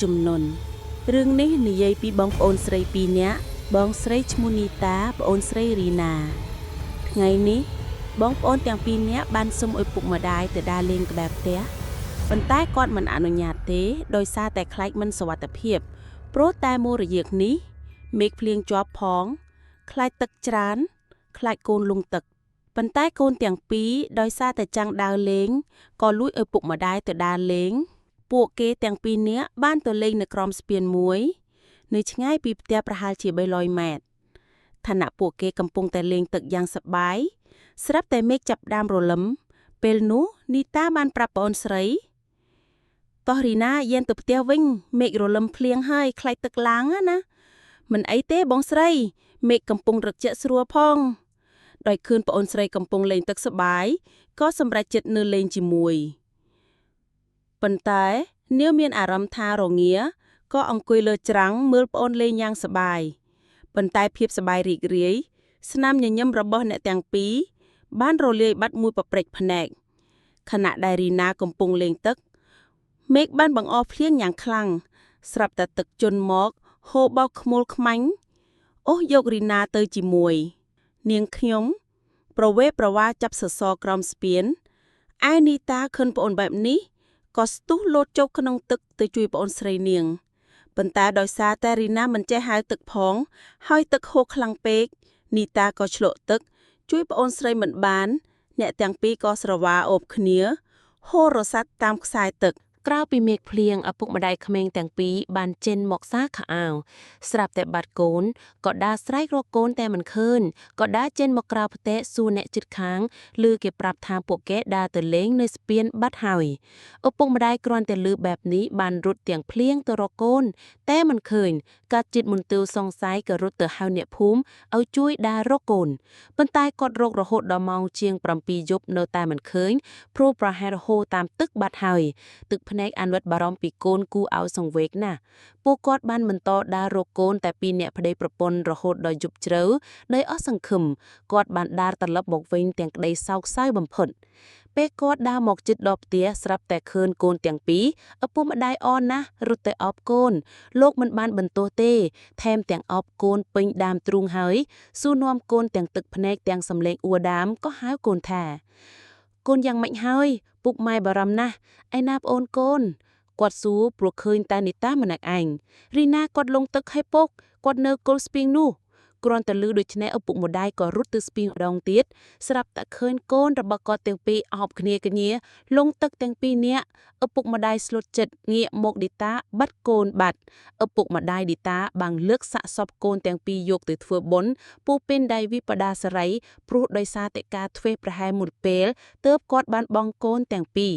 ជំនន់រឿងនេះនិយាយពីបងប្អូនស្រីពីរនាក់បងស្រីឈ្មោះនីតាប្អូនស្រីរីណាថ្ងៃនេះបងប្អូនទាំងពីរនាក់បានសុំឪពុកម្ដាយទៅដើរលេងក្បែរផ្ទះប៉ុន្តែគាត់មិនអនុញ្ញាតទេដោយសារតែខ្លាចមិនសុវត្ថិភាពព្រោះតែមូរយាគនេះមេឃភ្លៀងជាប់ផងខ្លាចទឹកច្រើនខ្លាចកូនលង់ទឹកប៉ុន្តែកូនទាំងពីរដោយសារតែចង់ដើរលេងក៏លួចឪពុកម្ដាយទៅដើរលេងពួកគេទាំងពីរនាក់បានទៅលេងនៅក្រោមស្ពានមួយនៅឆ្ងាយពីផ្ទះប្រហែលជា300ម៉ែត្រខណៈពួកគេកំពុងតែលេងទឹកយ៉ាងសប្បាយស្រាប់តែមេឃចាប់ផ្ដើមរលឹមពេលនោះនីតាបានប្រាប់ប្អូនស្រីតោះរីណាយានទៅផ្ទះវិញមេឃរលឹមភ្លៀងហើយខ្លាចទឹកឡើងណាមិនអីទេបងស្រីមេឃកំពុងរឹកជាក់ស្រួលផងដោយឃើញប្អូនស្រីកំពុងលេងទឹកសប្បាយក៏សម្រេចចិត្តនៅលេងជាមួយប៉ុន្តែនាងមានអារម្មណ៍ថារងាក៏អង្គុយលើច្រាំងមើលប្អូនលេងយ៉ាងសប្បាយប៉ុន្តែភាពសប្បាយរីករាយស្នាមញញឹមរបស់អ្នកទាំងពីរបានរលាយបាត់មួយប៉ព្រិចភ្នែកខណៈដែលរីណាកំពុងលេងទឹកមេឃបានបង្អភ្លៀងយ៉ាងខ្លាំងស្រាប់តែទឹកជន់មកហូរបោកខ្មុលខ្មាញ់អូសយករីណាទៅជាមួយនាងខ្ញុំប្រវេប្រវាចាប់សសរក្រោមស្ពានឯនីតាឃើញប្អូនបែបនេះក៏ស្ទុះលោតចូលក្នុងទឹកទៅជួយប្អូនស្រីនាងប៉ុន្តែដោយសារតែរីណាមិនចេះហែលទឹកផងហើយទឹកហូរខ្លាំងពេកនីតាក៏ឆ្លក់ទឹកជួយប្អូនស្រីមិនបានអ្នកទាំងពីរក៏ស្រវាអូបគ្នាហូររសាត់តាមខ្សែទឹកក្រៅពីមេឃភ្លៀងឪពុកម្ដាយក្មេងទាំងពីរបានចេញមកសាខោអាវស្រាប់តែបាត់កូនក៏ដើរស្រែករកកូនតែមិនឃើញក៏ដើរចេញមកក្រៅផ្ទះសួរអ្នកជិតខាងឮគេប្រាប់ថាពួកគេដើរទៅលេងនៅស្ពានបាត់ហើយឪពុកម្ដាយគ្រាន់តែឮបែបនេះបានរត់ទាំងភ្លៀងទៅរកកូនតែមិនឃើញកាត់ចិត្តមន្ទិលសង្ស័យក៏រត់ទៅហៅអ្នកភូមិឲ្យជួយដើររកកូនប៉ុន្តែគាត់រករហូតដល់ម៉ោងជាង7យប់នៅតែមិនឃើញព្រោះប្រហែលហូរតាមទឹកបាត់ហើយទឹកភ្នែកអាណិតបារម្ភពីកូនគូឲ្យសង្វេគណាស់ពួកគាត់បានបន្តដើររកកូនតែពីរអ្នកប្តីប្រពន្ធរហូតដល់យប់ជ្រៅដោយអស់សង្ឃឹមគាត់បានដើរត្រឡប់មកវិញទាំងក្តីសោកសៅបំផុតពេលគាត់ដើរមកជិតដល់ផ្ទះស្រាប់តែឃើញកូនទាំងពីរឪពុកម្ដាយអរណាស់រត់ទៅអបកូនលោកមិនបានបន្ទោសទេថែមទាំងអបកូនពេញដើមទ្រូងហើយសួរនាំកូនទាំងទឹកភ្នែកទាំងសំឡេងអួរដើមក៏ហៅកូនថាកូនយ៉ាងម៉េចហើយពុកម៉ែបារម្ភណាស់ឯណាប្អូនកូនគាត់សួរព្រោះឃើញតែនីតាម្នាក់ឯងរីណាគាត់លង់ទឹកឲ្យពុកគាត់នៅគល់ស្ពាងនោះគ្រាន់តែឮដូច្នេះឪពុកម្ដាយក៏រត់ទៅស្ពាងម្ដងទៀតស្រាប់តែឃើញកូនរបស់គាត់ទាំងពីរអោបគ្នាគ្នាលង់ទឹកទាំងពីរនាក់ឪពុកម្ដាយស្លុតចិត្តងាកមកឌីតាបាត់កូនបាត់ឪពុកម្ដាយឌីតាបាំងលើកសាកសពកូនទាំងពីរយកទៅធ្វើបុណ្យពោពេញដៃវិបដាសរីព្រោះដោយសារតែការធ្វេសប្រហែលមួយពេលទើបគាត់បានបង់កូនទាំងពីរ